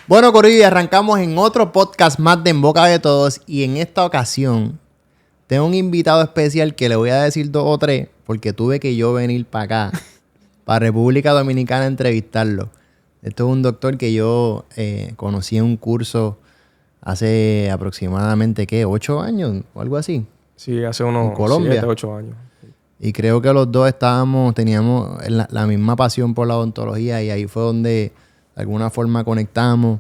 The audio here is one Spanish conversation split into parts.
Bueno, Corillo, arrancamos en otro podcast más de En Boca de Todos. Y en esta ocasión tengo un invitado especial que le voy a decir 2 o 3 porque tuve que yo venir para acá, para República Dominicana, a entrevistarlo. Esto es un doctor que yo conocí en un curso hace aproximadamente, ¿qué? 8 años o algo así. Sí, hace unos En Colombia. 7, 8 años. Y creo que los dos teníamos la misma pasión por la odontología y ahí fue donde de alguna forma conectamos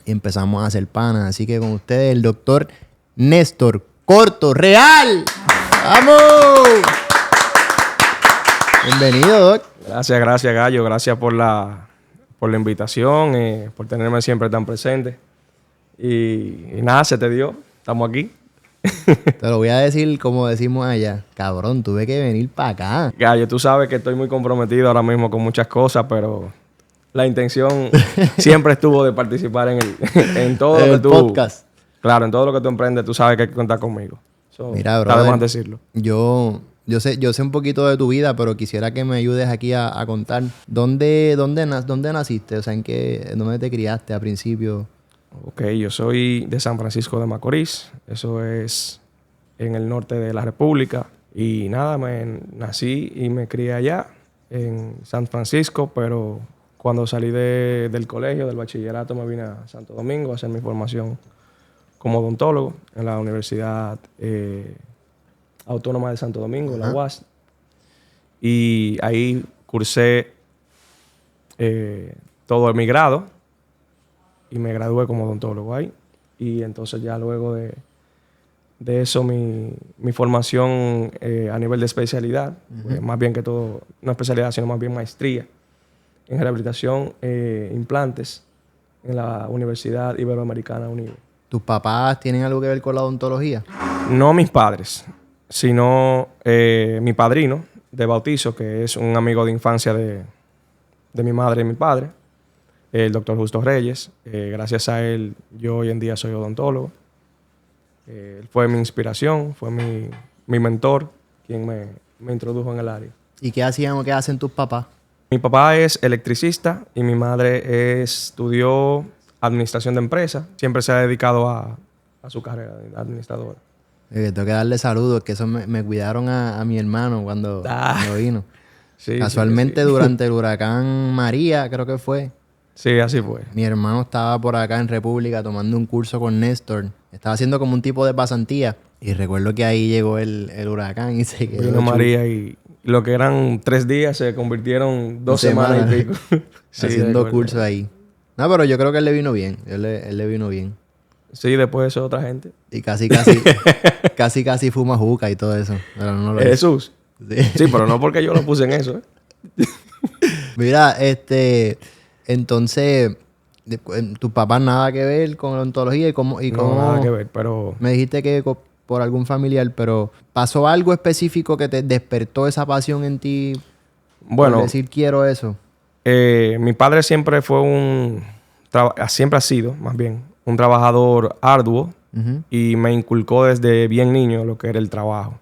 y empezamos a hacer panas. Así que con ustedes el doctor Néstor Corto Real. ¡Vamos! Bienvenido, doc. Gracias, Gallo. Gracias por la invitación, por tenerme siempre tan presente. Y nada, se te dio. Estamos aquí. Te lo voy a decir como decimos allá. Cabrón, tuve que venir para acá. Gallo, tú sabes que estoy muy comprometido ahora mismo con muchas cosas, pero la intención siempre estuvo de participar en todo lo que tú... podcast. Claro, en todo lo que tú emprendes, tú sabes que hay que contar conmigo. Mira, bro. Está de más decirlo. Yo sé un poquito de tu vida, pero quisiera que me ayudes aquí a contar. ¿Dónde naciste? O sea, ¿dónde te criaste al principio? Ok, yo soy de San Francisco de Macorís. Eso es en el norte de la República. Y nada, nací y me crié allá, en San Francisco, pero cuando salí del colegio, del bachillerato, me vine a Santo Domingo a hacer mi formación como odontólogo en la Universidad Autónoma de Santo Domingo, la UAS. Y ahí cursé todo mi grado y me gradué como odontólogo ahí. Y entonces ya luego de eso mi formación a nivel de especialidad, más bien que todo, no especialidad, sino más bien maestría en rehabilitación implantes en la Universidad Iberoamericana UNIBE. ¿Tus papás tienen algo que ver con la odontología? No mis padres, sino mi padrino de bautizo, que es un amigo de infancia de mi madre y mi padre, el doctor Justo Reyes. Gracias a él, yo hoy en día soy odontólogo. Él fue mi inspiración, fue mi mentor, quien me introdujo en el área. ¿Y qué hacían o qué hacen tus papás? Mi papá es electricista y mi madre estudió administración de empresas. Siempre se ha dedicado a su carrera de administradora. Tengo que darle saludos, que eso me cuidaron a mi hermano cuando vino. Sí, Casualmente sí. Durante el huracán María, creo que fue. Sí, así fue. Mi hermano estaba por acá en República tomando un curso con Néstor. Estaba haciendo como un tipo de pasantía. Y recuerdo que ahí llegó el huracán y se quedó. Vino María y lo que eran 3 días se convirtieron 2 semanas y pico. Sí, haciendo cursos ahí. No, pero yo creo que él le vino bien. Él le vino bien. Sí, después eso otra gente. Y casi fuma juca y todo eso. Pero no lo Jesús. Sí. Sí, pero no porque yo lo puse en eso, Mira, entonces, tus papás nada que ver con la odontología y cómo No, nada que ver, pero... Me dijiste que por algún familiar, pero ¿pasó algo específico que te despertó esa pasión en ti? Bueno, Por decir quiero eso. mi padre siempre fue siempre ha sido, más bien, un trabajador arduo y me inculcó desde bien niño lo que era el trabajo.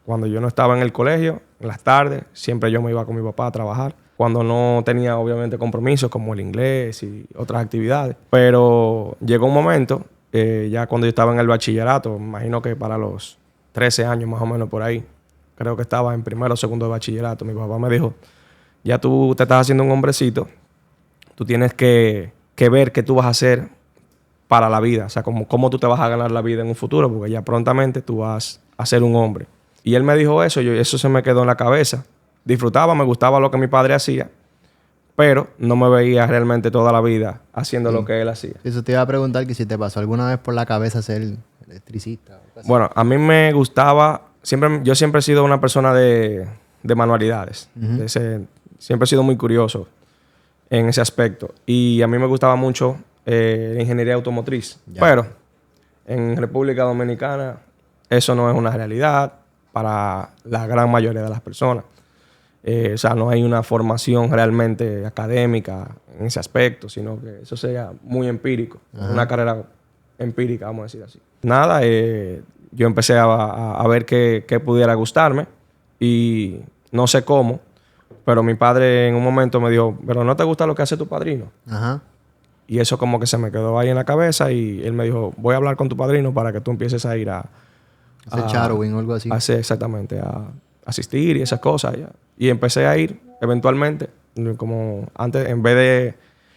Cuando yo no estaba en el colegio, en las tardes, siempre yo me iba con mi papá a trabajar. Cuando no tenía, obviamente, compromisos como el inglés y otras actividades. Pero llegó un momento, ya cuando yo estaba en el bachillerato, me imagino que para los 13 años más o menos por ahí, creo que estaba en primero o segundo de bachillerato, mi papá me dijo, ya tú te estás haciendo un hombrecito, tú tienes que ver qué tú vas a hacer para la vida. O sea, cómo tú te vas a ganar la vida en un futuro, porque ya prontamente tú vas a ser un hombre. Y él me dijo eso, eso se me quedó en la cabeza. Disfrutaba, me gustaba lo que mi padre hacía, pero no me veía realmente toda la vida haciendo lo que él hacía. Eso te iba a preguntar, que si te pasó alguna vez por la cabeza ser electricista. Bueno, a mí me gustaba, yo siempre he sido una persona de manualidades. Siempre he sido muy curioso en ese aspecto. Y a mí me gustaba mucho la ingeniería automotriz. Ya. Pero en República Dominicana eso no es una realidad para la gran mayoría de las personas. O sea, no hay una formación realmente académica en ese aspecto, sino que eso sea muy empírico. Una carrera empírica, vamos a decir así. Nada, yo empecé a ver qué pudiera gustarme y no sé cómo, pero mi padre en un momento me dijo, ¿pero no te gusta lo que hace tu padrino? Ajá. Y eso como que se me quedó ahí en la cabeza y él me dijo, voy a hablar con tu padrino para que tú empieces a ir a hacer shadowing o algo así. hacer exactamente, a asistir y esas cosas. Ya. Y empecé a ir eventualmente, como antes, en vez de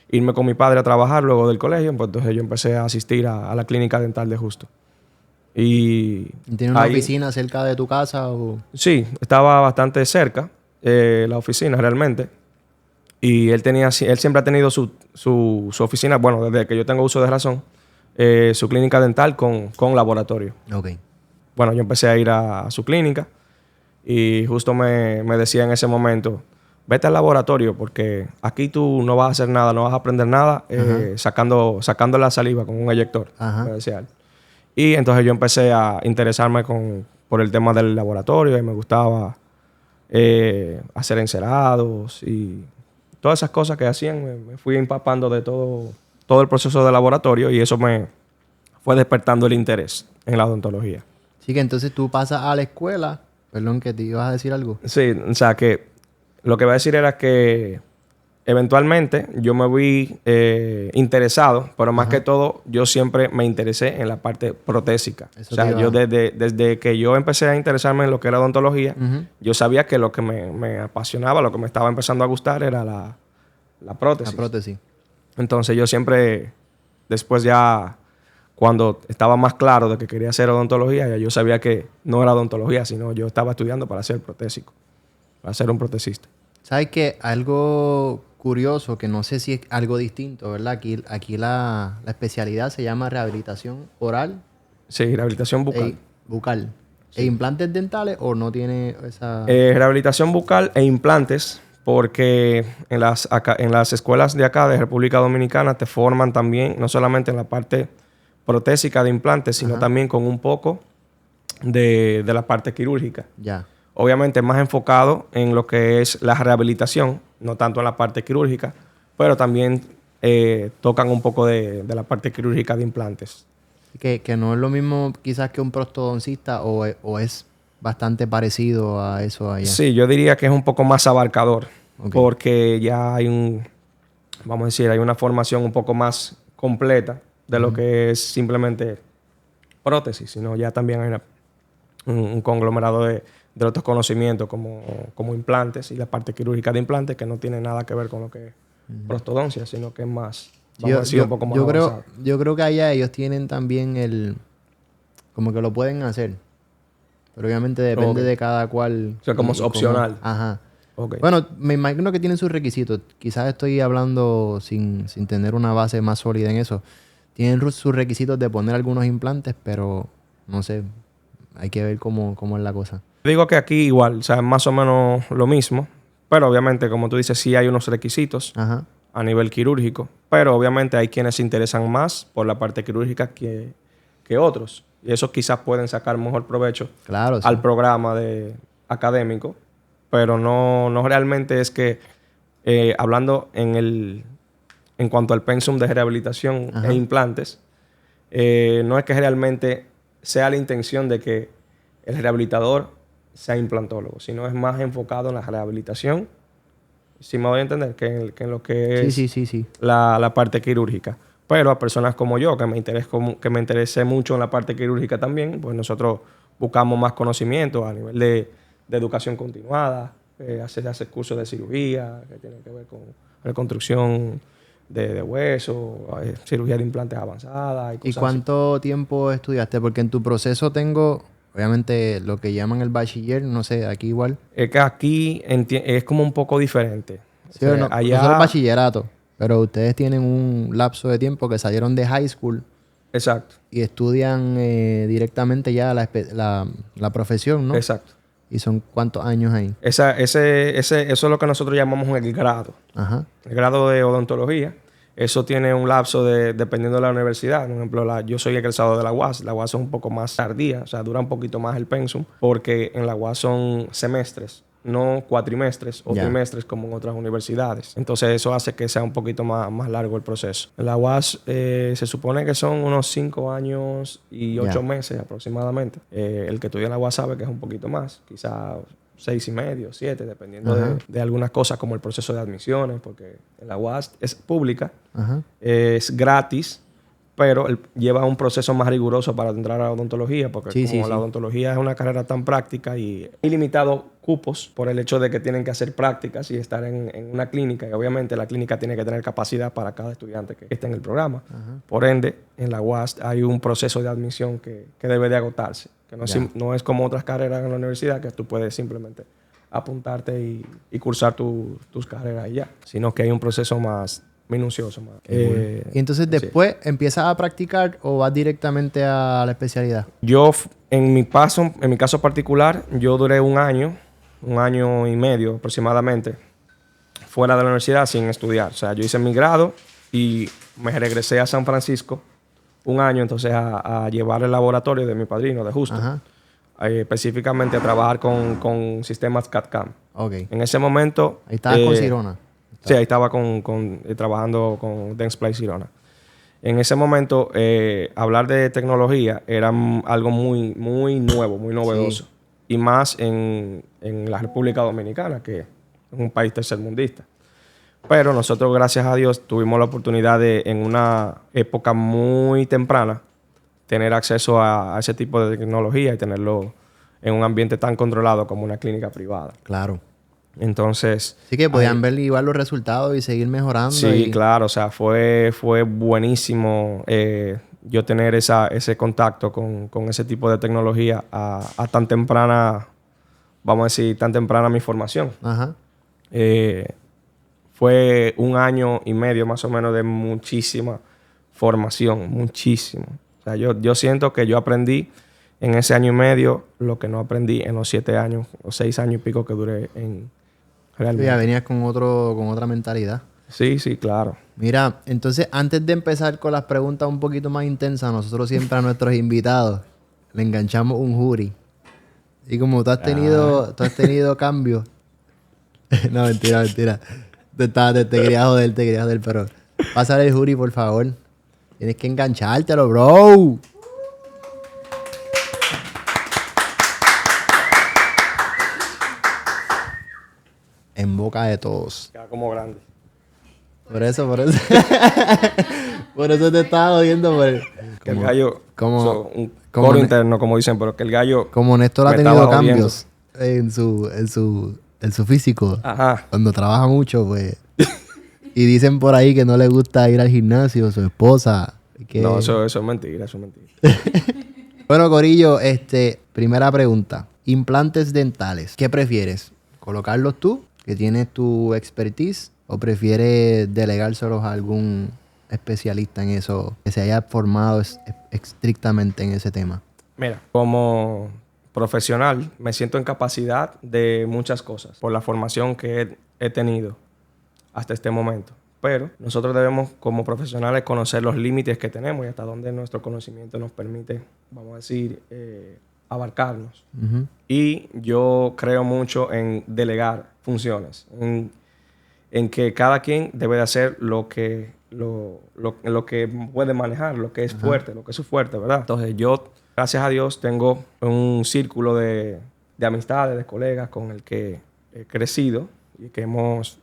irme con mi padre a trabajar luego del colegio, pues entonces yo empecé a asistir a la clínica dental de Justo. Y ¿Tiene una ahí, oficina cerca de tu casa o...? sí, estaba bastante cerca la oficina realmente. Y él siempre ha tenido su oficina, bueno, desde que yo tengo uso de razón, su clínica dental con laboratorio. Ok. Bueno, yo empecé a ir a su clínica y justo me decía en ese momento, vete al laboratorio porque aquí tú no vas a hacer nada, no vas a aprender nada sacando la saliva con un eyector, me decía él. Y entonces yo empecé a interesarme por el tema del laboratorio y me gustaba hacer encerados y todas esas cosas que hacían. Me fui empapando de todo el proceso de laboratorio y eso me fue despertando el interés en la odontología. Sí, que entonces tú pasas a la escuela. Perdón, que te ibas a decir algo. Sí, o sea que lo que iba a decir era que eventualmente yo me vi interesado, pero más que todo yo siempre me interesé en la parte protésica. Eso o sea, yo desde que yo empecé a interesarme en lo que era odontología, yo sabía que lo que me apasionaba, lo que me estaba empezando a gustar era la prótesis. La prótesis. Entonces yo siempre, después ya, cuando estaba más claro de que quería hacer odontología, ya yo sabía que no era odontología, sino yo estaba estudiando para ser protésico, para ser un protecista. ¿Sabes qué? Algo curioso, que no sé si es algo distinto, ¿verdad? Aquí la especialidad se llama rehabilitación oral. Sí, rehabilitación bucal. Bucal. Sí. ¿E implantes dentales o no tiene esa...? Rehabilitación bucal e implantes, porque en las escuelas de acá, de República Dominicana, te forman también, no solamente en la parte protésica de implantes, sino también con un poco de la parte quirúrgica. Ya. Obviamente más enfocado en lo que es la rehabilitación, no tanto en la parte quirúrgica, pero también tocan un poco de la parte quirúrgica de implantes. Que no es lo mismo quizás que un prostodoncista o es bastante parecido a eso allá. Sí, yo diría que es un poco más abarcador, porque ya hay vamos a decir, hay una formación un poco más completa de lo que es simplemente prótesis, sino ya también hay un conglomerado de otros conocimientos como implantes y la parte quirúrgica de implantes que no tiene nada que ver con lo que es prostodoncia, sino que es más, vamos a decir, un poco más avanzado. Yo creo que allá ellos tienen también como que lo pueden hacer, pero obviamente depende de cada cual. O sea, como es opcional. Ajá. Okay. Bueno, me imagino que tienen sus requisitos. Quizás estoy hablando sin tener una base más sólida en eso. Tienen sus requisitos de poner algunos implantes, pero no sé, hay que ver cómo es la cosa. Digo que aquí igual, o sea, es más o menos lo mismo, pero obviamente, como tú dices, sí hay unos requisitos a nivel quirúrgico, pero obviamente hay quienes se interesan más por la parte quirúrgica que otros. Y esos quizás pueden sacar mejor provecho al programa académico, pero no realmente es que, hablando en cuanto al pensum de rehabilitación e implantes, no es que realmente sea la intención de que el rehabilitador sea implantólogo, sino es más enfocado en la rehabilitación, si me voy a entender, que en lo que es la parte quirúrgica. Pero a personas como yo, que me interesé mucho en la parte quirúrgica también, pues nosotros buscamos más conocimiento a nivel de educación continuada, hacer cursos de cirugía, que tienen que ver con reconstrucción de huesos, cirugía de implantes avanzada. ¿Y cuánto tiempo estudiaste? Porque en tu proceso tengo, obviamente, lo que llaman el bachiller, no sé, aquí igual. Es que aquí es como un poco diferente. Sí, o sea, allá no es bachillerato, pero ustedes tienen un lapso de tiempo que salieron de high school. Exacto. Y estudian directamente ya la profesión, ¿no? Exacto. ¿Y son cuántos años ahí? Eso es lo que nosotros llamamos el grado. Ajá. El grado de odontología. Eso tiene un lapso dependiendo de la universidad. Por ejemplo, yo soy egresado de la UAS. La UAS es un poco más tardía, o sea, dura un poquito más el pensum, porque en la UAS son semestres, no cuatrimestres o trimestres como en otras universidades. Entonces eso hace que sea un poquito más largo el proceso. En la UAS se supone que son unos 5 años y 8 meses aproximadamente. El que estudia en la UAS sabe que es un poquito más, quizás 6.5, 7, dependiendo de algunas cosas como el proceso de admisiones, porque la UAS es pública, es gratis, pero lleva un proceso más riguroso para entrar a la odontología, porque la odontología es una carrera tan práctica y ilimitado cupos por el hecho de que tienen que hacer prácticas y estar en una clínica, y obviamente la clínica tiene que tener capacidad para cada estudiante que esté en el programa. Por ende, en la UAS hay un proceso de admisión que debe de agotarse, que no es como otras carreras en la universidad, que tú puedes simplemente apuntarte y cursar tus carreras y ya, sino que hay un proceso más minucioso. Y entonces después empiezas a practicar o vas directamente a la especialidad. Yo, en mi caso particular, yo duré un año y medio aproximadamente, fuera de la universidad sin estudiar. O sea, yo hice mi grado y me regresé a San Francisco un año entonces a llevar el laboratorio de mi padrino, de Justo. Específicamente a trabajar con sistemas CAD/CAM. En ese momento... Ahí estabas con Sirona. Sí, ahí estaba trabajando con Dentsply Sirona. En ese momento, hablar de tecnología era algo muy, muy nuevo, muy novedoso. Y más en la República Dominicana, que es un país tercermundista. Pero nosotros, gracias a Dios, tuvimos la oportunidad de, en una época muy temprana, tener acceso a ese tipo de tecnología y tenerlo en un ambiente tan controlado como una clínica privada. Claro. Entonces... Sí que podían ver igual los resultados y seguir mejorando. Sí, claro. O sea, fue buenísimo yo tener ese contacto con ese tipo de tecnología a tan temprana, vamos a decir, tan temprana mi formación. Fue un año y medio más o menos de muchísima formación, muchísimo. O sea, yo siento que yo aprendí en ese año y medio lo que no aprendí en los 7 años o 6 años y pico que duré en... Realmente. Ya venías con otra mentalidad. Sí, claro. Mira, entonces antes de empezar con las preguntas un poquito más intensas, nosotros siempre a nuestros invitados le enganchamos un jury. Y como tú has tenido cambios. No, mentira. Te quería joder, pero pásale el jury, por favor. Tienes que enganchártelo, bro. En boca de todos. Queda como grande. Por eso. Por eso te estaba jodiendo. Que el gallo... un como coro interno, como dicen, pero que el gallo... Como Néstor ha tenido cambios en su físico. Cuando trabaja mucho, pues... Y dicen por ahí que no le gusta ir al gimnasio, su esposa. No, eso es mentira, Bueno, Corillo, primera pregunta. Implantes dentales. ¿Qué prefieres? ¿Colocarlos tú, que tienes tu expertise, o prefieres delegárselos a algún especialista en eso, que se haya formado estrictamente en ese tema? Mira, como profesional me siento en capacidad de muchas cosas por la formación que he tenido hasta este momento. Pero nosotros debemos, como profesionales, conocer los límites que tenemos y hasta dónde nuestro conocimiento nos permite, vamos a decir, abarcarnos. Y yo creo mucho en delegar funciones, en que cada quien debe de hacer lo que puede manejar, lo que es fuerte, lo que es su fuerte, ¿verdad? Entonces yo, gracias a Dios, tengo un círculo de amistades, de colegas con el que he crecido y que hemos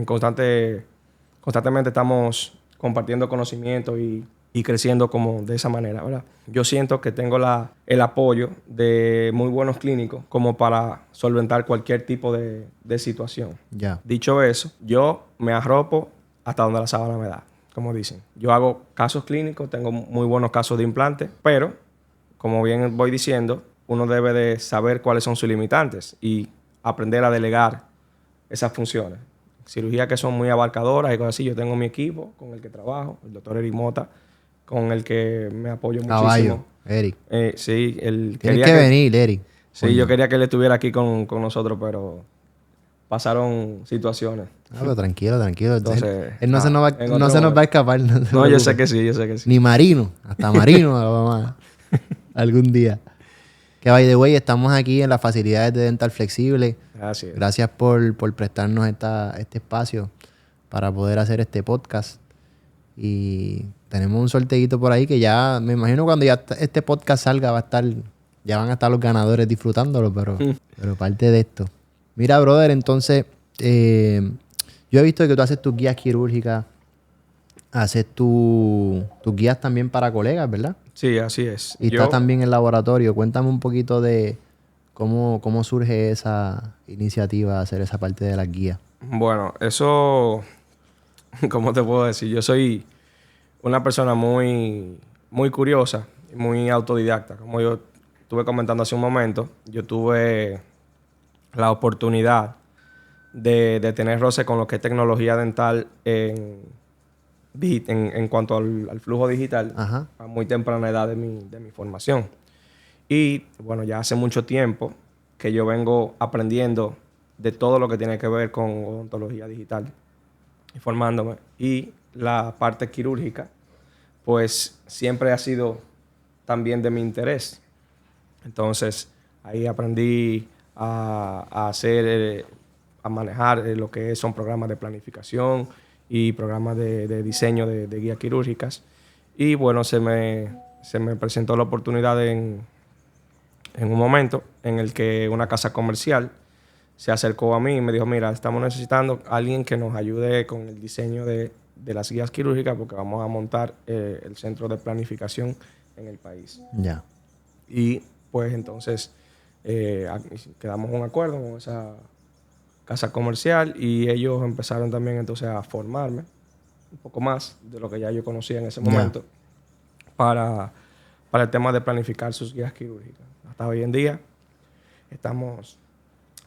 constantemente estamos compartiendo conocimiento y creciendo como de esa manera, ¿verdad? Yo siento que tengo el apoyo de muy buenos clínicos como para solventar cualquier tipo de situación. Dicho eso, yo me arropo hasta donde la sábana me da, como dicen. Yo hago casos clínicos, tengo muy buenos casos de implante, pero, como bien voy diciendo, uno debe de saber cuáles son sus limitantes y aprender a delegar esas funciones. Cirugías que son muy abarcadoras y cosas así. Yo tengo mi equipo con el que trabajo, el doctor Eric Mota, con el que me apoyo muchísimo. Eric. Sí, Tienes que venir, Eric. Sí, yo quería que él estuviera aquí con nosotros, pero pasaron situaciones. Pero tranquilo. Entonces, él no se nos va a escapar. No, yo sé que sí. Ni Marino. Hasta Marino vamos algún día. Que, by the way, estamos aquí en las facilidades de Dental Flexible. Gracias por prestarnos este espacio para poder hacer este podcast. Y tenemos un sorteito por ahí que ya, me imagino cuando ya este podcast salga ya van a estar los ganadores disfrutándolo, pero parte de esto. Mira, brother, entonces, yo he visto que tú haces tus guías quirúrgicas, haces tus guías también para colegas, ¿verdad? Sí, así es. Y estás también en el laboratorio. Cuéntame un poquito de cómo surge esa iniciativa de hacer esa parte de las guías. Bueno, eso, ¿cómo te puedo decir? Yo soy una persona muy, muy curiosa y muy autodidacta. Como yo estuve comentando hace un momento, yo tuve la oportunidad de tener roce con lo que es tecnología dental en cuanto al flujo digital. Ajá. A muy temprana edad de mi formación. Y bueno, ya hace mucho tiempo que yo vengo aprendiendo de todo lo que tiene que ver con odontología digital, informándome. Y la parte quirúrgica, pues siempre ha sido también de mi interés. Entonces, ahí aprendí a manejar lo que son programas de planificación y programas de diseño de guías quirúrgicas. Y bueno, se me presentó la oportunidad en un momento en el que una casa comercial se acercó a mí y me dijo, mira, estamos necesitando a alguien que nos ayude con el diseño de las guías quirúrgicas porque vamos a montar el centro de planificación en el país. Ya. Y pues entonces quedamos un acuerdo con esa casa comercial y ellos empezaron también entonces a formarme un poco más de lo que ya yo conocía en ese momento para el tema de planificar sus guías quirúrgicas. Hasta hoy en día estamos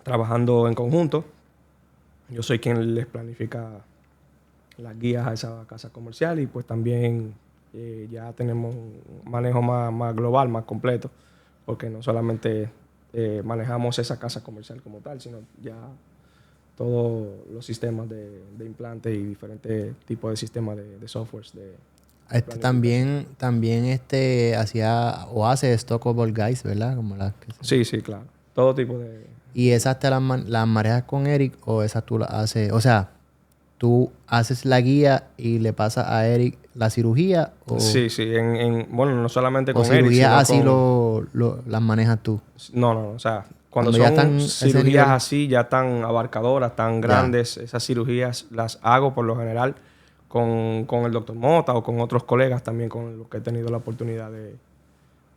trabajando en conjunto. Yo soy quien les planifica las guías a esa casa comercial y pues también ya tenemos un manejo más global, más completo, porque no solamente manejamos esa casa comercial como tal, sino ya todos los sistemas de implante y diferentes tipos de sistemas de softwares de También hacía o hace Stock Over Guys, ¿verdad? Como Sí, claro. Todo tipo de... ¿Y esas te las manejas con Eric o esas tú las haces? O sea, ¿tú haces la guía y le pasas a Eric la cirugía? O, Sí. Bueno, no solamente con o Eric, cirugía sino así con... las manejas tú. No. O sea, cuando ya están son ese cirugías nivel. así, ya tan abarcadoras, tan grandes, esas cirugías las hago por lo general con el doctor Mota o con otros colegas también con los que he tenido la oportunidad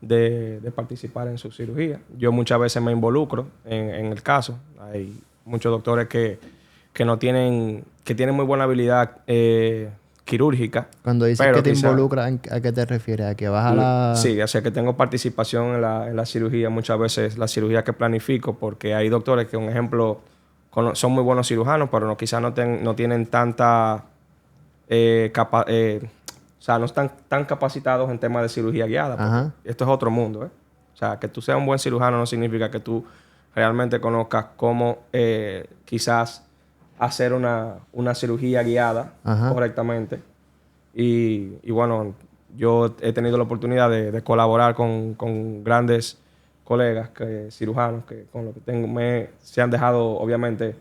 de participar en su cirugía. Yo muchas veces me involucro en el caso. Hay muchos doctores que tienen muy buena habilidad quirúrgica. Cuando dices que te involucras, ¿a qué te refieres? ¿A que vas a la...? Sí, o sea que tengo participación en la cirugía. Muchas veces la cirugía que planifico, porque hay doctores que, un ejemplo, son muy buenos cirujanos, pero quizás no tienen tanta... o sea, no están tan capacitados en temas de cirugía guiada. Esto es otro mundo, ¿eh? O sea, que tú seas un buen cirujano no significa que tú realmente conozcas cómo quizás hacer una cirugía guiada correctamente. Y bueno, yo he tenido la oportunidad de colaborar con grandes colegas cirujanos que con lo que se han dejado, obviamente,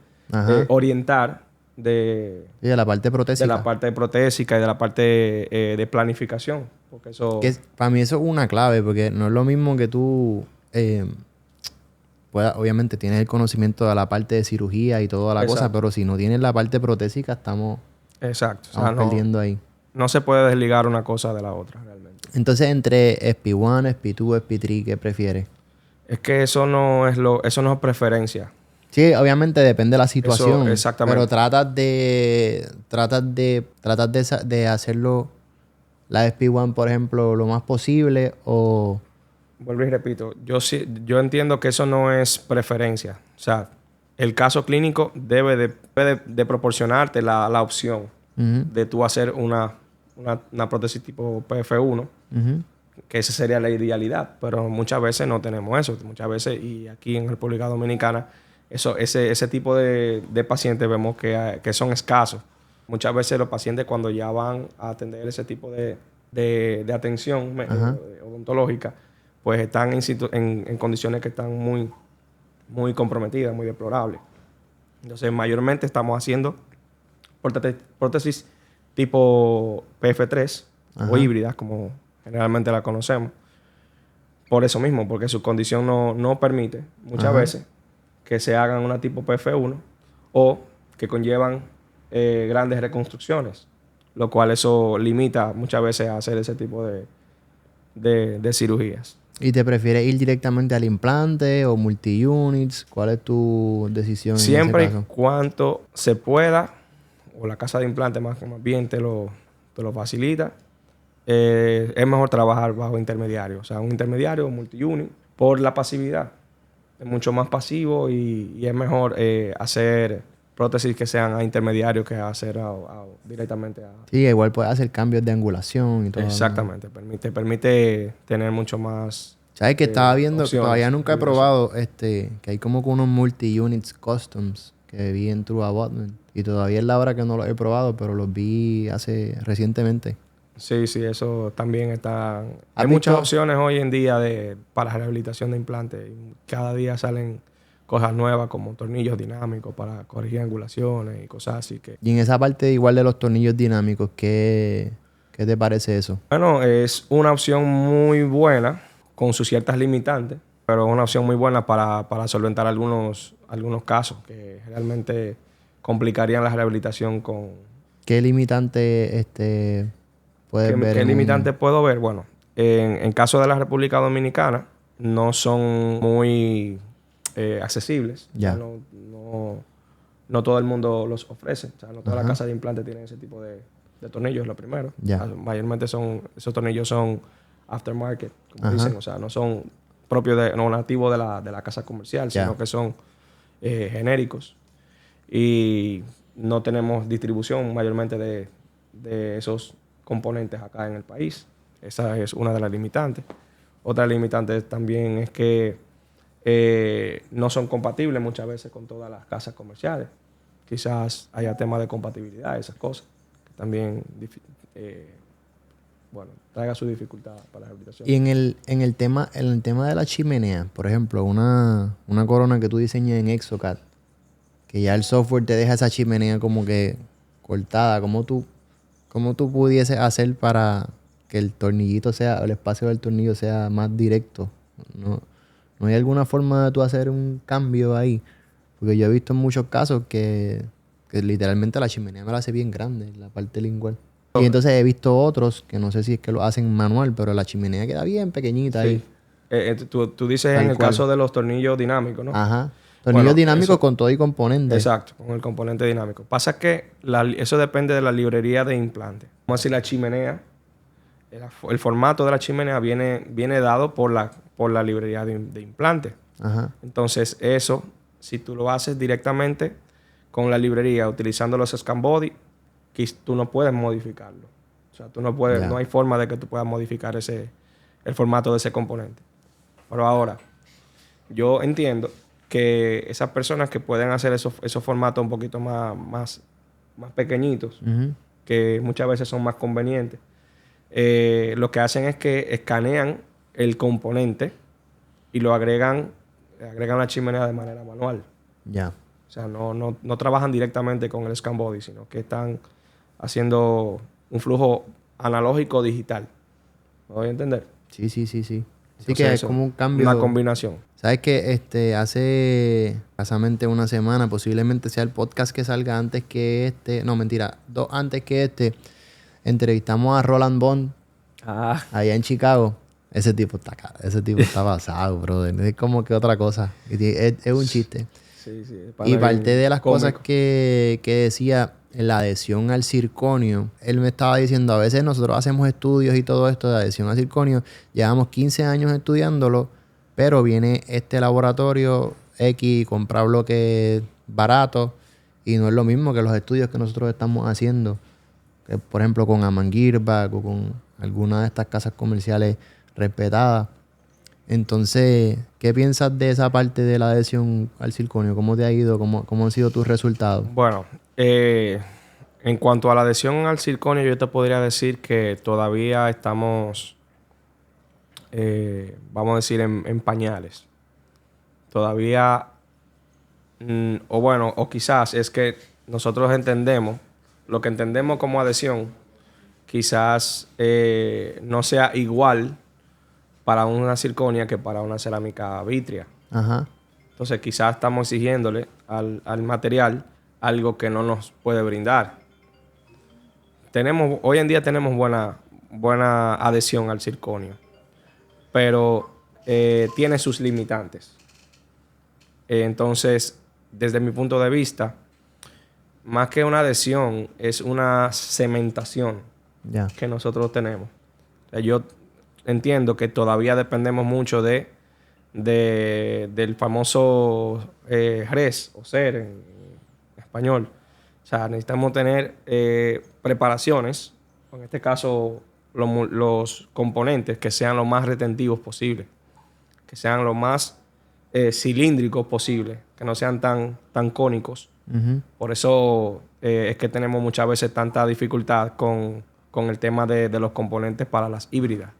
orientar de la parte protésica. De la parte protésica y de la parte de planificación. Porque eso... para mí eso es una clave, porque no es lo mismo que tú... obviamente tienes el conocimiento de la parte de cirugía y toda la cosa, pero si no tienes la parte protésica estamos perdiendo ahí. No se puede desligar una cosa de la otra realmente. Entonces, entre SP1, SP2, SP3, ¿qué prefieres? Es que eso no es preferencia. Sí, obviamente depende de la situación. Eso, exactamente. Pero tratas de hacerlo la SP1, por ejemplo, lo más posible o... Vuelvo y repito, yo entiendo que eso no es preferencia. O sea, el caso clínico debe de proporcionarte la opción de tú hacer una prótesis tipo PF1, que esa sería la idealidad, pero muchas veces no tenemos eso. Muchas veces, y aquí en República Dominicana, ese tipo de pacientes vemos que son escasos. Muchas veces los pacientes cuando ya van a atender ese tipo de atención odontológica, pues están en condiciones que están muy, muy comprometidas, muy deplorables. Entonces, mayormente estamos haciendo prótesis tipo PF3 o híbridas, como generalmente la conocemos. Por eso mismo, porque su condición no permite muchas veces que se hagan una tipo PF1 o que conllevan grandes reconstrucciones, lo cual eso limita muchas veces a hacer ese tipo de cirugías. ¿Y te prefieres ir directamente al implante o multi-units? ¿Cuál es tu decisión Siempre en ese y caso? cuando se pueda, o la casa de implantes más bien te lo facilita, es mejor trabajar bajo intermediario. O sea, un intermediario o multi-unit por la pasividad. Es mucho más pasivo y es mejor hacer prótesis que sean a intermediario que hacer directamente a... Sí, igual puedes hacer cambios de angulación y todo. Exactamente. Permite tener mucho más ¿Sabes que estaba viendo? opciones Todavía de nunca he rehabilitación. probado que hay como que unos multi-units customs que vi en True Abutment. Y todavía es la hora que no los he probado, pero los vi hace recientemente. Sí, eso también está... ¿Has Hay muchas visto? opciones hoy en día para rehabilitación de implantes. Y cada día salen cosas nuevas como tornillos dinámicos para corregir angulaciones y cosas así que... Y en esa parte igual de los tornillos dinámicos, ¿qué te parece eso? Bueno, es una opción muy buena con sus ciertas limitantes, pero es una opción muy buena para solventar algunos casos que realmente complicarían la rehabilitación con... ¿Qué limitante puedes ver ¿Qué en limitantes un... puedo ver? Bueno, en caso de la República Dominicana, no son muy accesibles. O sea, Ya. no todo el mundo los ofrece. O sea, no toda la Ajá. casa de implantes tiene ese tipo de tornillos, lo primero. Ya. Mayormente esos tornillos son aftermarket, como Ajá. dicen. O sea, no son propios no nativos de la casa comercial, Ya. sino que son genéricos. Y no tenemos distribución mayormente de esos componentes acá en el país. Esa es una de las limitantes. Otra limitante también es que no son compatibles muchas veces con todas las casas comerciales. Quizás haya temas de compatibilidad, esas cosas, que también traiga su dificultad para la rehabilitación. Y en el tema de la chimenea, por ejemplo, una corona que tú diseñas en Exocad, que ya el software te deja esa chimenea como que cortada, ¿cómo tú pudieses hacer para que el tornillito el espacio del tornillo sea más directo? ¿No, no hay alguna forma de tú hacer un cambio ahí? Porque yo he visto en muchos casos que literalmente la chimenea me la hace bien grande, la parte lingual. Y entonces he visto otros que no sé si es que lo hacen manual, pero la chimenea queda bien pequeñita ahí. Sí. Tú dices Tal en el cual. caso de los tornillos dinámicos, ¿no? Ajá. Tornillos Bueno, dinámicos eso, con todo y componente. exacto, con el componente dinámico. Pasa que eso depende de la librería de implante. Como si la chimenea, el formato de la chimenea viene dado por la librería de implante. Ajá. Entonces, eso, si tú lo haces directamente con la librería utilizando los scan body, tú no puedes modificarlo. O sea, tú no puedes, Ya. no hay forma de que tú puedas modificar el formato de ese componente. Pero ahora, yo entiendo que esas personas que pueden hacer esos formatos un poquito más pequeñiñitos, Ujú. que muchas veces son más convenientes, lo que hacen es que escanean el componente y agregan a la chimenea de manera manual. Ya. O sea, no trabajan directamente con el scan body, sino que están haciendo un flujo analógico digital. ¿Me voy a entender? Sí. Sí Entonces, que es eso, como un cambio. una combinación. ¿Sabes que hace escasamente una semana, posiblemente sea el podcast que salga antes que no, mentira, 2 antes que entrevistamos a Roland Bond allá en Chicago. Ese tipo está basado, brother. Es como que otra cosa. Es un chiste. Sí. Y parte de las cosas cómico. que decía en la adhesión al circonio, él me estaba diciendo, a veces nosotros hacemos estudios y todo esto de adhesión al circonio, llevamos 15 años estudiándolo, pero viene este laboratorio X, compra bloques baratos y no es lo mismo que los estudios que nosotros estamos haciendo, que, por ejemplo, con Amanguirback o con alguna de estas casas comerciales respetadas. Entonces, ¿qué piensas de esa parte de la adhesión al circonio? ¿Cómo te ha ido? ¿Cómo han sido tus resultados? Bueno, en cuanto a la adhesión al circonio, yo te podría decir que todavía estamos, vamos a decir, en pañales. Todavía, o quizás es que nosotros lo que entendemos como adhesión, quizás no sea igual para una circonia que para una cerámica vítrea. Ajá. Entonces quizás estamos exigiéndole al material algo que no nos puede brindar. Hoy en día tenemos buena adhesión al circonio, pero tiene sus limitantes. Entonces, desde mi punto de vista, más que una adhesión, es una cementación que nosotros tenemos. O sea, yo entiendo que todavía dependemos mucho del famoso res o ser en español. O sea, necesitamos tener preparaciones, en este caso los componentes que sean lo más retentivos posible, que sean lo más cilíndricos posible, que no sean tan cónicos. Uh-huh. Por eso es que tenemos muchas veces tanta dificultad con el tema de los componentes para las híbridas,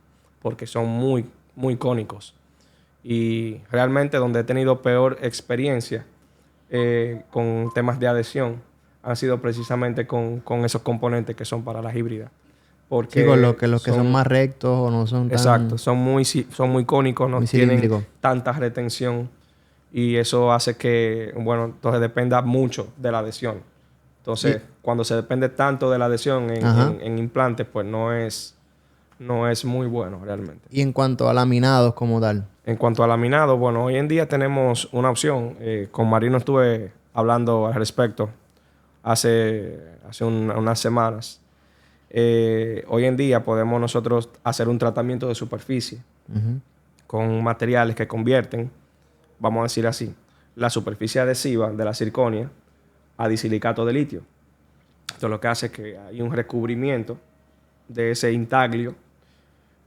porque son muy, muy cónicos. Y realmente donde he tenido peor experiencia con temas de adhesión han sido precisamente con esos componentes que son para las híbridas. Porque sí, con los que son más rectos o no son tan... Exacto, son muy cónicos, no tienen tanta retención y eso hace que, bueno, entonces dependa mucho de la adhesión. Entonces, cuando se depende tanto de la adhesión en implantes, pues no es muy bueno realmente. ¿Y en cuanto a laminados como tal? En cuanto a laminados, bueno, hoy en día tenemos una opción. Con Marino estuve hablando al respecto hace unas semanas. Hoy en día podemos nosotros hacer un tratamiento de superficie con materiales que convierten, vamos a decir así, la superficie adhesiva de la circonia a disilicato de litio. Esto lo que hace es que hay un recubrimiento de ese intaglio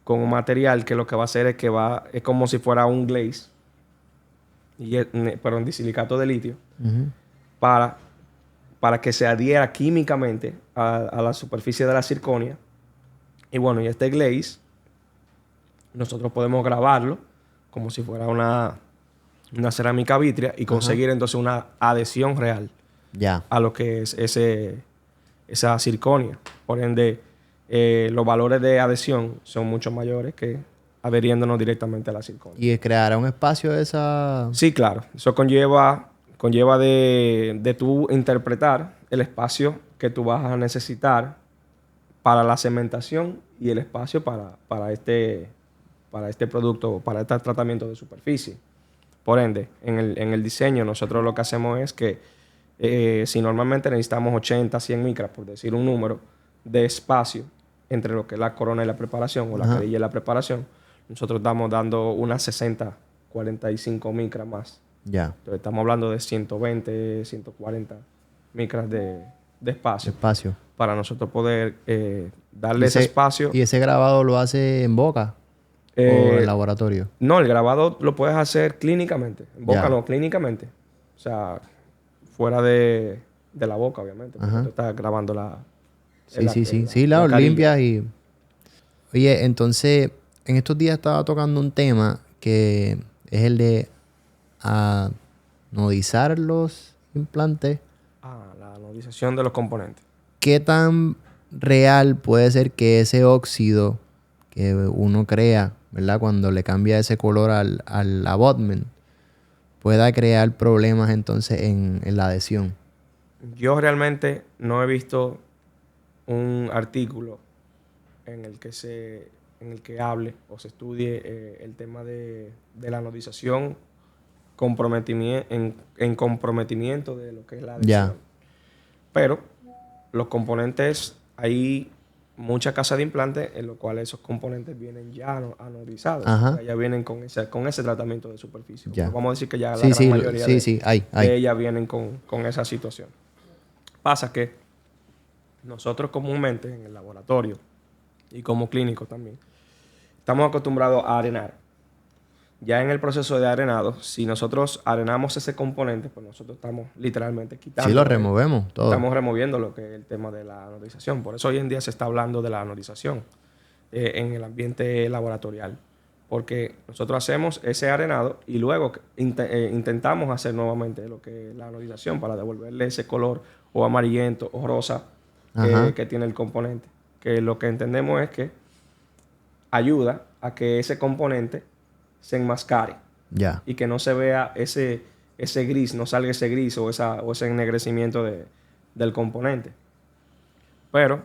con un material que lo que va a hacer es que es como si fuera un glaze, pero en disilicato de litio, para que se adhiera químicamente a la superficie de la circonia. Y bueno, y este glaze nosotros podemos grabarlo como si fuera una cerámica vítrea y conseguir entonces una adhesión real a lo que es esa circonia. Por ende, los valores de adhesión son mucho mayores que adheriéndonos directamente a la circonia. ¿Y creará un espacio de esa...? Sí, claro. Eso conlleva de tú interpretar el espacio que tú vas a necesitar para la cementación y el espacio para este producto, para este tratamiento de superficie. Por ende, en el diseño nosotros lo que hacemos es que si normalmente necesitamos 80, 100 micras, por decir un número, de espacio entre lo que es la corona y la preparación o la carilla y la preparación, nosotros estamos dando unas 60, 45 micras más. Entonces estamos hablando de 120, 140 micras de espacio. Para nosotros poder darle ese espacio. ¿Y ese grabado lo hace en boca o en laboratorio? No, el grabado lo puedes hacer clínicamente. En boca no, clínicamente. O sea, fuera de la boca, obviamente. Porque tú estás grabando la... Sí, la limpias y... Oye, entonces, en estos días estaba tocando un tema que es el de anodizar los implantes. La anodización de los componentes. ¿Qué tan real puede ser que ese óxido que uno crea, ¿verdad? Cuando le cambia ese color al abutment, pueda crear problemas entonces en la adhesión? Yo realmente no he visto un artículo en el que hable o se estudie el tema de la anodización en comprometimiento de lo que es la adhesión. Pero los componentes, hay muchas casas de implantes en los cuales esos componentes vienen ya anodizados. O sea, ya vienen con ese tratamiento de superficie. Vamos a decir que ya la gran mayoría de ellas vienen con esa situación. Pasa que nosotros comúnmente en el laboratorio y como clínico también estamos acostumbrados a arenar. Ya en el proceso de arenado, si nosotros arenamos ese componente, pues nosotros estamos literalmente quitando. Sí, lo removemos todo. Estamos removiendo lo que es el tema de la anodización. Por eso hoy en día se está hablando de la anodización en el ambiente laboratorial. Porque nosotros hacemos ese arenado y luego intentamos hacer nuevamente lo que es la anodización para devolverle ese color o amarillento o rosa que tiene el componente. Que lo que entendemos es que ayuda a que ese componente se enmascare y que no se vea ese ese gris, no salga ese gris o ese ennegrecimiento del componente. Pero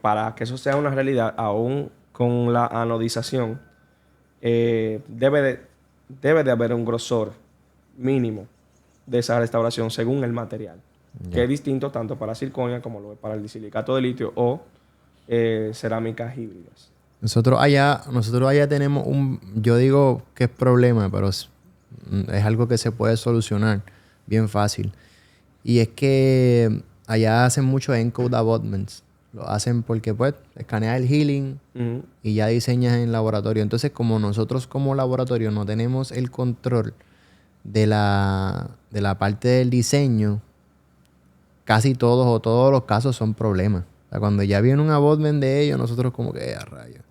para que eso sea una realidad, aún con la anodización, debe de haber un grosor mínimo de esa restauración según el material, que es distinto tanto para circonia como lo es para el disilicato de litio o cerámicas híbridas. Nosotros allá tenemos yo digo que es problema, pero es algo que se puede solucionar bien fácil. Y es que allá hacen mucho encode abutments. Lo hacen porque, pues, escaneas el healing y ya diseñas en laboratorio. Entonces, como nosotros como laboratorio no tenemos el control de la parte del diseño, casi todos los casos son problemas. O sea, cuando ya viene un abutment de ellos, nosotros como que, a rayos.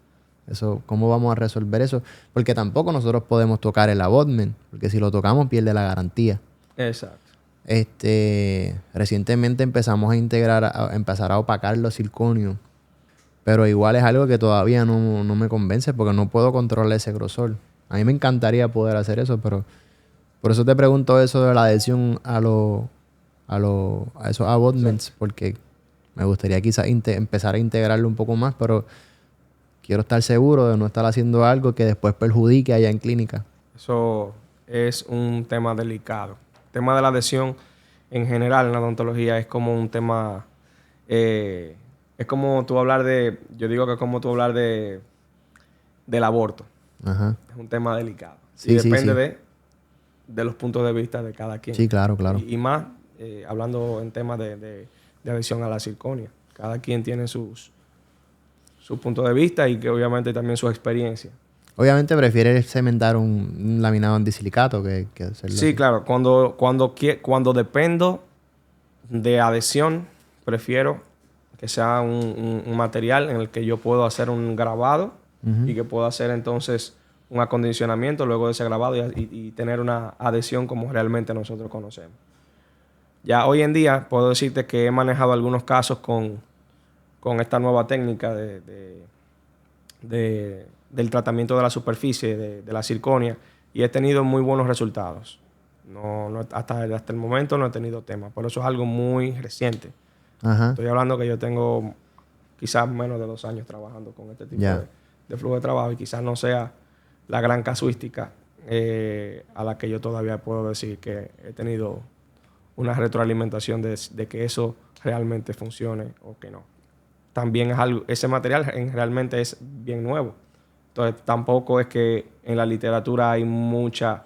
Eso, ¿cómo vamos a resolver eso? Porque tampoco nosotros podemos tocar el abutment, porque si lo tocamos pierde la garantía. Exacto. Recientemente empezamos a empezar a opacar los circonios, pero igual es algo que todavía no me convence porque no puedo controlar ese grosor. A mí me encantaría poder hacer eso, pero por eso te pregunto eso de la adhesión a esos abutments, sí, porque me gustaría quizás empezar a integrarlo un poco más, pero quiero estar seguro de no estar haciendo algo que después perjudique allá en clínica. Eso es un tema delicado. El tema de la adhesión en general en la odontología es como un tema... es como tú hablar de... Yo digo que es como tú hablar del aborto. Ajá. Es un tema delicado. Sí, y depende de los puntos de vista de cada quien. Sí, claro. Y más hablando en temas de adhesión a la circonia. Cada quien tiene su punto de vista y que obviamente también su experiencia. Obviamente prefieres cementar un laminado en disilicato que hacerlo. Sí, así. Claro. Cuando dependo de adhesión, prefiero que sea un material en el que yo puedo hacer un grabado y que puedo hacer entonces un acondicionamiento luego de ese grabado y tener una adhesión como realmente nosotros conocemos. Ya hoy en día puedo decirte que he manejado algunos casos con esta nueva técnica del tratamiento de la superficie, de la circonia, y he tenido muy buenos resultados. Hasta el momento no he tenido tema, pero eso es algo muy reciente. Ajá. Estoy hablando que yo tengo quizás menos de 2 años trabajando con este tipo de flujo de trabajo y quizás no sea la gran casuística a la que yo todavía puedo decir que he tenido una retroalimentación de que eso realmente funcione o que no. También es algo, ese material realmente es bien nuevo. Entonces tampoco es que en la literatura hay mucha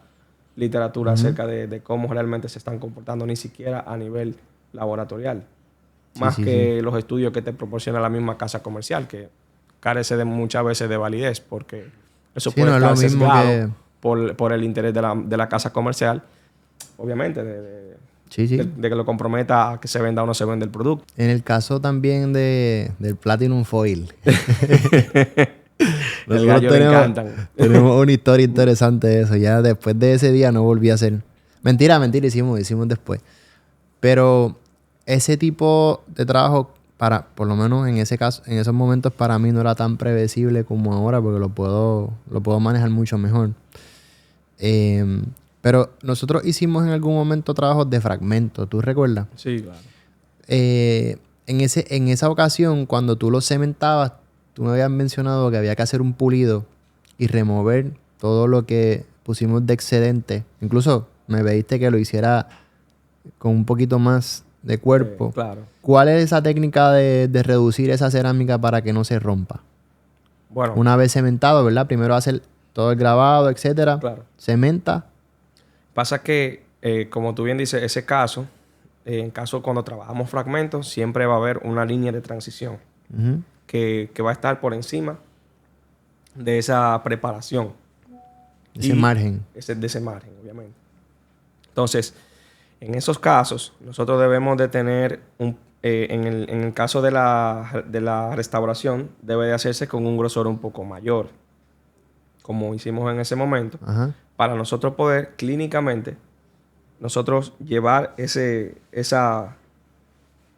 literatura acerca de cómo realmente se están comportando, ni siquiera a nivel laboratorial. Más que los estudios que te proporciona la misma casa comercial, que carece de muchas veces de validez, porque eso puede estar sesgado por el interés de la casa comercial, obviamente, de que lo comprometa a que se venda o no se vende el producto. En el caso también del Platinum Foil. El gallo le encantan. Tenemos una historia interesante de eso. Ya después de ese día no volví a hacer. Mentira, hicimos después. Pero ese tipo de trabajo, por lo menos en ese caso, en esos momentos para mí no era tan previsible como ahora, porque lo puedo manejar mucho mejor. Pero nosotros hicimos en algún momento trabajos de fragmentos, ¿tú recuerdas? Sí, claro. En esa ocasión, cuando tú lo cementabas, tú me habías mencionado que había que hacer un pulido y remover todo lo que pusimos de excedente. Incluso me pediste que lo hiciera con un poquito más de cuerpo. Claro. ¿Cuál es esa técnica de reducir esa cerámica para que no se rompa? Bueno. Una vez cementado, ¿verdad? Primero hacer todo el grabado, etcétera. Claro. Cementa. Pasa que, como tú bien dices, ese caso, en caso cuando trabajamos fragmentos, siempre va a haber una línea de transición que va a estar por encima de esa preparación. De ese margen. De ese margen, obviamente. Entonces, en esos casos, nosotros debemos de tener, en el caso de la restauración, debe de hacerse con un grosor un poco mayor, como hicimos en ese momento. Ajá. Para nosotros poder clínicamente nosotros llevar esa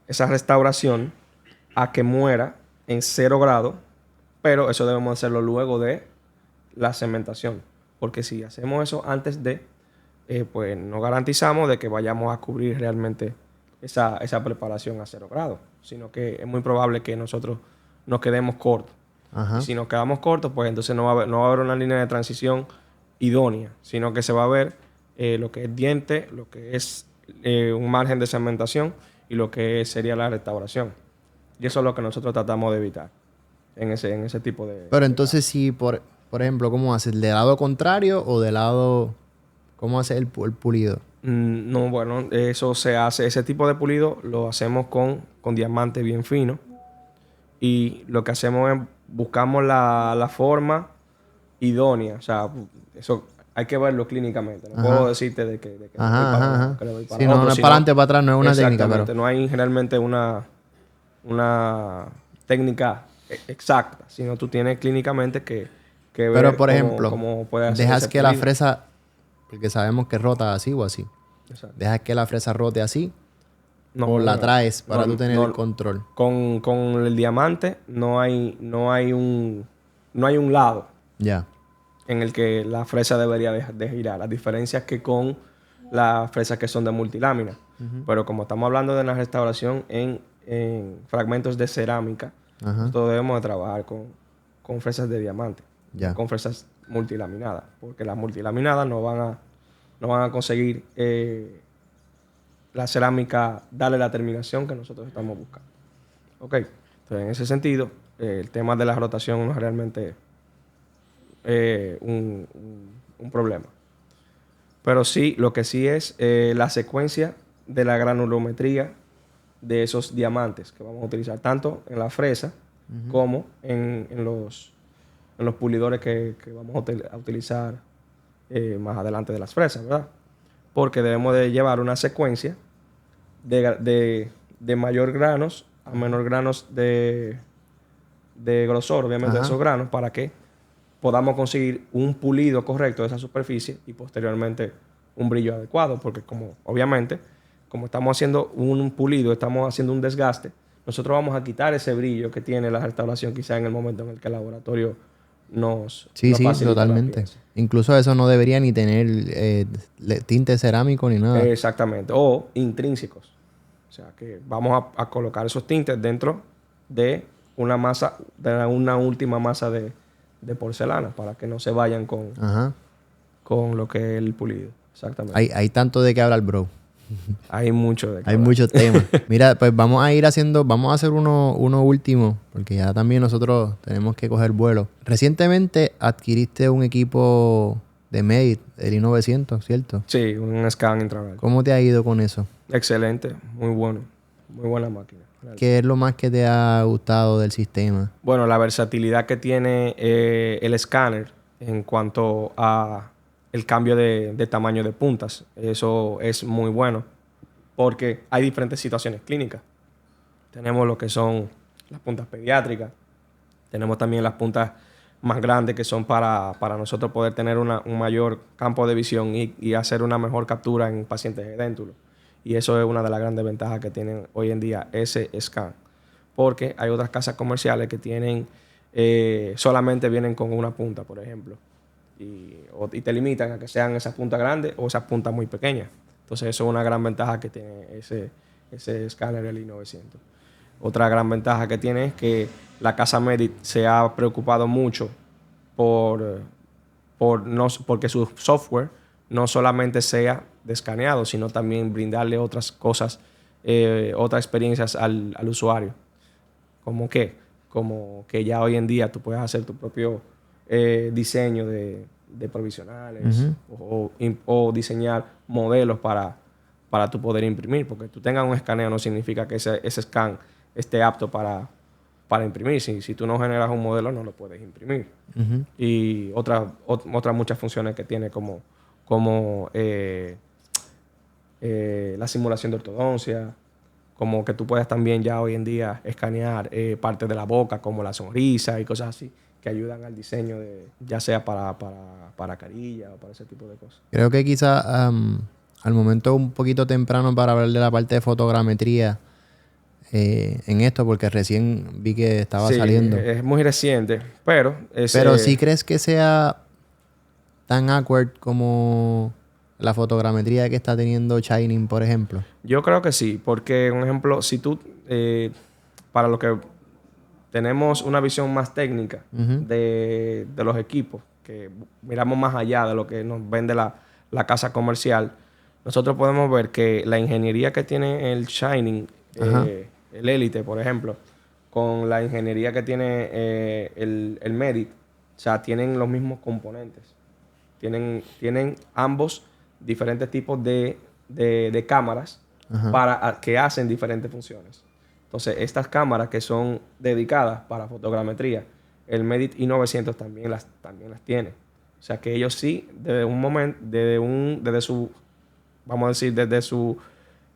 restauración a que muera en 0 grados, pero eso debemos hacerlo luego de la cementación, porque si hacemos eso antes de, pues no garantizamos de que vayamos a cubrir realmente esa preparación a 0 grados, sino que es muy probable que nosotros nos quedemos cortos. Ajá. Y si nos quedamos cortos, pues entonces no va a haber una línea de transición idónea, sino que se va a ver lo que es diente, lo que es un margen de cementación y lo que sería la restauración. Y eso es lo que nosotros tratamos de evitar en ese tipo de... Pero entonces si, por ejemplo, ¿cómo haces? ¿De lado contrario o de lado... ¿Cómo haces el pulido? No, bueno, eso se hace, ese tipo de pulido lo hacemos con diamante bien fino. Y lo que hacemos es buscamos la forma idónea. O sea, eso hay que verlo clínicamente. No puedo decirte de que le doy para uno, que le doy para Sí, otro, no es para adelante, para atrás, no es una técnica. Pero... no hay generalmente una técnica exacta, sino tú tienes clínicamente que ver pero, por ejemplo, cómo puede hacer dejas ese que la pulido. fresa... Porque sabemos que rota así o así. Exacto. Dejas que la fresa rote así No, o la no, traes para no, tú tener no. el control. Con el diamante no hay un lado Ya. en el que la fresa debería de girar. La diferencia es que con las fresas que son de multilámina. Pero como estamos hablando de una restauración en fragmentos de cerámica, nosotros debemos de trabajar con fresas de diamante, Ya. con fresas multilaminadas, porque las multilaminadas no van a conseguir la cerámica darle la terminación que nosotros estamos buscando. ¿Ok? Entonces, en ese sentido, el tema de la rotación no es realmente un problema. Pero sí, lo que sí es la secuencia de la granulometría de esos diamantes que vamos a utilizar tanto en la fresa como en los pulidores que vamos a utilizar más adelante de las fresas, ¿verdad? Porque debemos de llevar una secuencia de mayor granos a menor granos de grosor, obviamente, de esos granos, para que podamos conseguir un pulido correcto de esa superficie y posteriormente un brillo adecuado, porque obviamente, como estamos haciendo un pulido, estamos haciendo un desgaste, nosotros vamos a quitar ese brillo que tiene la restauración quizá en el momento en el que el laboratorio nos facilita totalmente. la pieza. Incluso eso no debería ni tener tinte cerámico ni nada. Exactamente. O intrínsecos. O sea, que vamos a colocar esos tintes dentro de una masa, de una última masa de porcelana para que no se vayan con lo que es el pulido. Exactamente. Hay tanto de qué hablar, bro. Hay mucho de qué Hay hablar. muchos temas. Mira, pues vamos a hacer uno último, porque ya también nosotros tenemos que coger vuelo. Recientemente adquiriste un equipo de Medit, el i900, ¿cierto? Sí, un scan intraoral. ¿Cómo te ha ido con eso? Excelente, muy bueno. Muy buena máquina. ¿Qué es lo más que te ha gustado del sistema? Bueno, la versatilidad que tiene el escáner en cuanto a el cambio de tamaño de puntas. Eso es muy bueno porque hay diferentes situaciones clínicas. Tenemos lo que son las puntas pediátricas. Tenemos también las puntas más grandes que son para nosotros poder tener un mayor campo de visión y hacer una mejor captura en pacientes edéntulos. Y eso es una de las grandes ventajas que tienen hoy en día ese scan. Porque hay otras casas comerciales que tienen solamente vienen con una punta, por ejemplo. Y te limitan a que sean esas puntas grandes o esas puntas muy pequeñas. Entonces eso es una gran ventaja que tiene ese escáner, el i900. Otra gran ventaja que tiene es que la casa Medit se ha preocupado mucho porque su software no solamente sea de escaneado, sino también brindarle otras cosas, otras experiencias al usuario. Como que ya hoy en día tú puedes hacer tu propio diseño de provisionales o diseñar modelos para tu poder imprimir. Porque tú tengas un escaneo no significa que ese scan esté apto para imprimir. Si tú no generas un modelo, no lo puedes imprimir. Y otras muchas funciones que tiene como la simulación de ortodoncia, como que tú puedes también ya hoy en día escanear partes de la boca, como la sonrisa y cosas así, que ayudan al diseño ya sea para carilla o para ese tipo de cosas. Creo que quizá al momento un poquito temprano para hablar de la parte de fotogrametría en esto, porque recién vi que estaba saliendo. Es muy reciente, pero Pero ¿sí crees que sea tan awkward como la fotogrametría que está teniendo Shining, por ejemplo? Yo creo que sí, porque, un ejemplo, si tú, para lo que tenemos una visión más técnica de los equipos, que miramos más allá de lo que nos vende la casa comercial, nosotros podemos ver que la ingeniería que tiene el Shining, el Elite, por ejemplo, con la ingeniería que tiene el Merit, o sea, tienen los mismos componentes. Tienen ambos diferentes tipos de cámaras que hacen diferentes funciones. Entonces, estas cámaras que son dedicadas para fotogrametría, el Medit i900 también las tiene. O sea, que ellos sí, desde su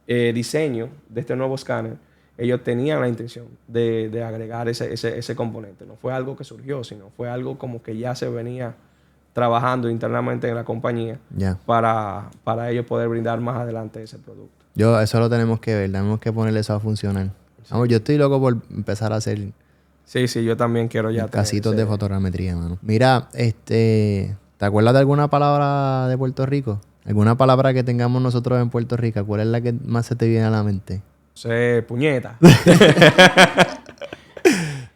diseño de este nuevo escáner, ellos tenían la intención de agregar ese componente. No fue algo que surgió, sino fue algo como que ya se venía trabajando internamente en la compañía para ellos poder brindar más adelante ese producto. Eso lo tenemos que ver, tenemos que ponerle eso a funcionar. Sí. Vamos, yo estoy loco por empezar a hacer... Sí, yo también quiero ya casitos de fotogrametría, mano. Mira, ¿te acuerdas de alguna palabra de Puerto Rico? ¿Alguna palabra que tengamos nosotros en Puerto Rico? ¿Cuál es la que más se te viene a la mente? Puñeta.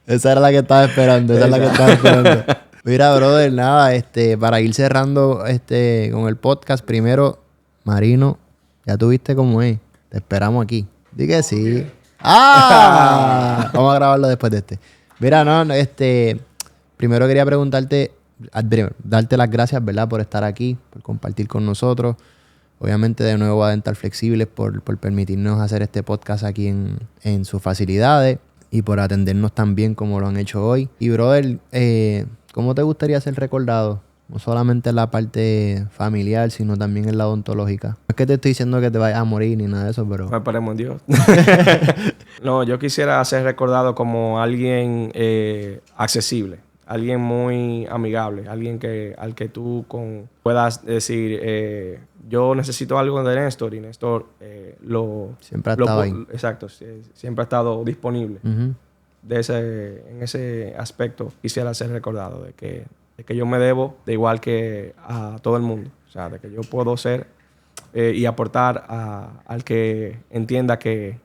Esa era la que estaba esperando, Mira, brother, nada, para ir cerrando con el podcast, primero, Marino, ya tuviste cómo es. Te esperamos aquí. Di que sí. ¡Ah! Vamos a grabarlo después de Mira, primero quería preguntarte, darte las gracias, ¿verdad? Por estar aquí, por compartir con nosotros. Obviamente, de nuevo a Dental Flexibles por permitirnos hacer este podcast aquí en sus facilidades y por atendernos tan bien como lo han hecho hoy. Y, brother, ¿cómo te gustaría ser recordado? No solamente en la parte familiar, sino también en la odontológica. No es que te estoy diciendo que te vayas a morir ni nada de eso, pero... No esperemos en Dios. No, yo quisiera ser recordado como alguien accesible, alguien muy amigable, alguien al que tú puedas decir, yo necesito algo de Néstor y Néstor siempre ha estado ahí. Exacto, siempre ha estado disponible. En ese aspecto quisiera ser recordado de que yo me debo de igual que a todo el mundo. O sea, de que yo puedo ser y aportar al que entienda que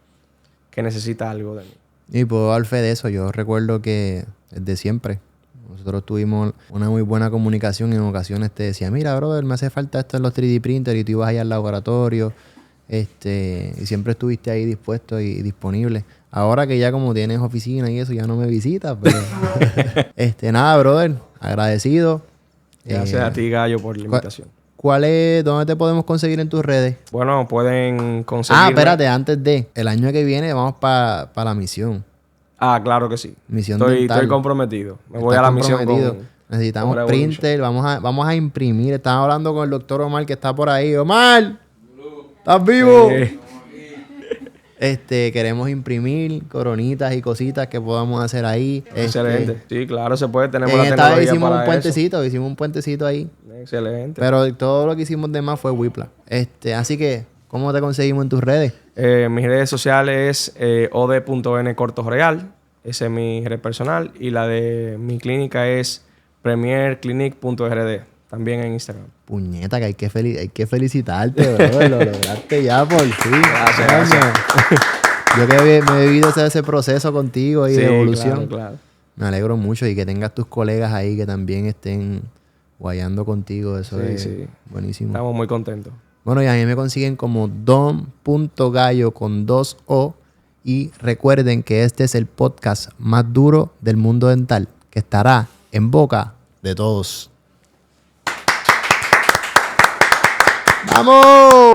necesita algo de mí. Y puedo dar fe de eso. Yo recuerdo que desde siempre nosotros tuvimos una muy buena comunicación. En ocasiones te decía, mira, brother, me hace falta esto en los 3D printers, y tú ibas allá al laboratorio. Y siempre estuviste ahí dispuesto y disponible. Ahora que ya como tienes oficina y eso, ya no me visitas, pero... nada, brother, agradecido. Gracias a ti, Gallo, por la invitación. ¿Dónde te podemos conseguir en tus redes? Bueno, pueden conseguirme... espérate, el año que viene vamos para la misión. Claro que sí. Misión estoy comprometido. Me voy a la misión Necesitamos printer, vamos a imprimir. Estaba hablando con el doctor Omar que está por ahí. ¡Omar! ¿Estás vivo? Queremos imprimir coronitas y cositas que podamos hacer ahí. Excelente. Sí, claro, se puede. Tenemos la tecnología para hicimos un puentecito ahí. Excelente. Pero todo lo que hicimos de más fue Whiplash. Así que, ¿cómo te conseguimos en tus redes? Mis redes sociales es od.ncortosreal. Esa es mi red personal. Y la de mi clínica es premierclinic.rd. También en Instagram. Puñeta, que hay que felicitarte, bro. Lo lograste ya por fin. Gracias. Yo que me he vivido ese proceso contigo y de evolución. Claro. Me alegro mucho y que tengas tus colegas ahí que también estén guayando contigo. Eso es buenísimo. Estamos muy contentos. Bueno, y a mí me consiguen como don.gallo con 2 O. Y recuerden que este es el podcast más duro del mundo dental, que estará en boca de todos. ¡Vamos!